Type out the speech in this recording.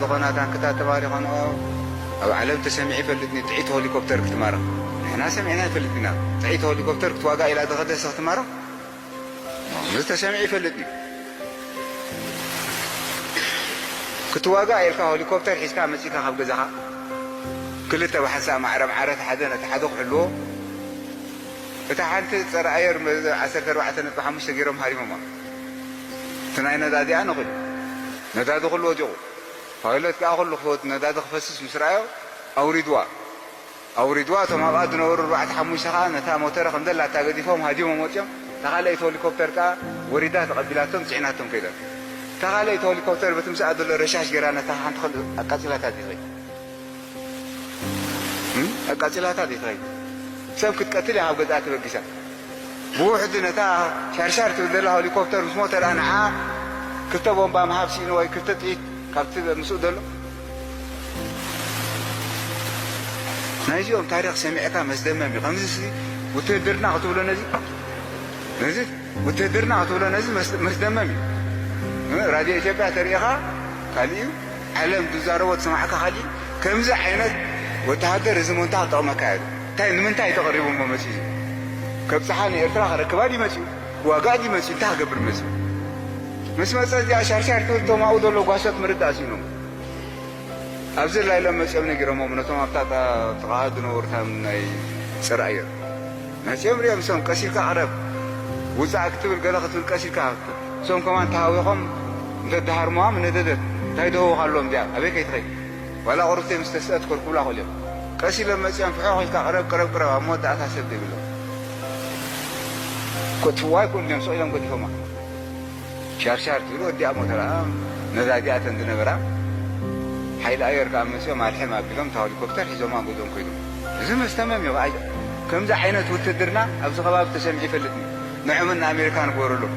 ዝኾና ታንክታት ተባሪኾን ኣብ ዓለም ተሰሚዑ ይፈልጥኒ ጥዒት ሄሊኮፕተር ክትማርኽ ንሕና ሰሚዕና ይፈልጥና ጥዒት ሄሊኮፕተር ክትዋጋእ ኢላ ተኸደሰ ክትማርኽ እዚ ተሰሚዑ ይፈልጥኒ ክትዋጋእ ኢልካ ሄሊኮፕተር ሒዝካ መፂእካ ካብ ገዛኻ ክልተ ብሓንሳብ ማዕረብ ዓረት ሓደ ነቲ ሓደ ክሕልዎ እታ ሓንቲ ፀረ ኣየር 14.5 ገይሮም ሃሪሞማ እቲ ናይ ነዳዲኣ ንኽእል ነዳዲ ኩሉ ወዲቑ ፓይሎት ከዓ ኩሉ ክፈት ነዳዲ ክፈስስ ምስ ረኣዮ ኣውሪድዋ እቶም ኣብኣ ዝነበሩ 4-5 ከዓ ነታ ሞተረ ከም ዘላ ገዲፎም ሃዲሞም ወፂኦም ተኻለይቲ ሄሊኮፕተር ከዓ ወሪዳ ተቐቢላቶም ፅዒናቶም ከይዳ ተኻለይቲ ሄሊኮፕተር በቲ ምስኣ ዘሎ ረሻሽ ገይራ ነታ ሓንቲ ኣቃፂላታት ይኸይድ ኣቃፂላታት ይኸይድ ሰብ ክትቀትል ኣብ ገዛኣ ተበጊሳ ብውሕዲ ነታ ሻርሻር ትብል ዘላ ሄሊኮፕተር ምስ ሞተራ ንዓ ክልተ ቦምባ መሃብ ሲእኑ ወይ ክልተ ጥይት ካብቲ ምስኡ ዘሎ ናይዚኦም ታሪክ ሰሚዕካ መስደመም እዩ ከምዚ ውትድርና ክትብሎ ነዚ ውትድርና ክትብሎ ነዚ መስደመም እዩ ራድዮ ኢትዮጵያ ተሪኢኻ ካሊእ እዩ ዓለም ዝዛረቦ ትሰማዕካ ካሊእ ከምዚ ዓይነት ወተሃደር እዚ ምንታ ክጠቕመካ እየ እንታይ ንምንታይ ተቐሪቡ እሞ መፂኡ እዩ ከብፅሓ ንኤርትራ ክረክባ ዲ መፂኡ ክዋጋእ ዲ መፂኡ እንታይ ክገብር መፂኡ ምስ መፀ እዚኣ ሻርሻር ትብል እቶም ኣብኡ ዘሎ ጓሶት ምርዳእ ሲኖም ኣብዚ ላይ ሎም መፂኦም ነጊሮሞም ነቶም ኣብታ ጥቓ ዝነበሩ ናይ ፀረ ኣየር መፂኦም ሪኦም ሶም ቀሲልካ ቅረብ ውፃእ ክትብል ገለ ክትብል ቀሲልካ ሶም ከማን ተሃዊኾም እንተደሃርሞዋ ነደደት እንታይ ደህውካ ኣለዎም እዚኣ ኣበይ ከይትኸይድ ዋላ ቁርብተይ ምስ ተስአት ኮልኩብላ ክእልዮም ቀሲሎም መፂኦም ፍሖ ኢልካ ቅረብ ኣብ መወዳእታ ሰብ ዘይብሎም ኮትፍዋ ይኩሉ እዮም ስኢሎም ገዲፎማ ሻርሻር ትብሉ ወዲኣ ሞተራ ነዳዲኣተን ዝነበራ ሓይሊ ኣየር ከዓ መፅኦም ኣልሕም ኣቢሎም እታ ሄሊኮፕተር ሒዞማ ገዝኦም ኮይዶም እዚ መስተመም እዩ ከምዚ ዓይነት ውትድርና ኣብዚ ከባቢ ተሰሚዑ ይፈልጥኒ ንዕሙን ንኣሜሪካ ንገበረሎም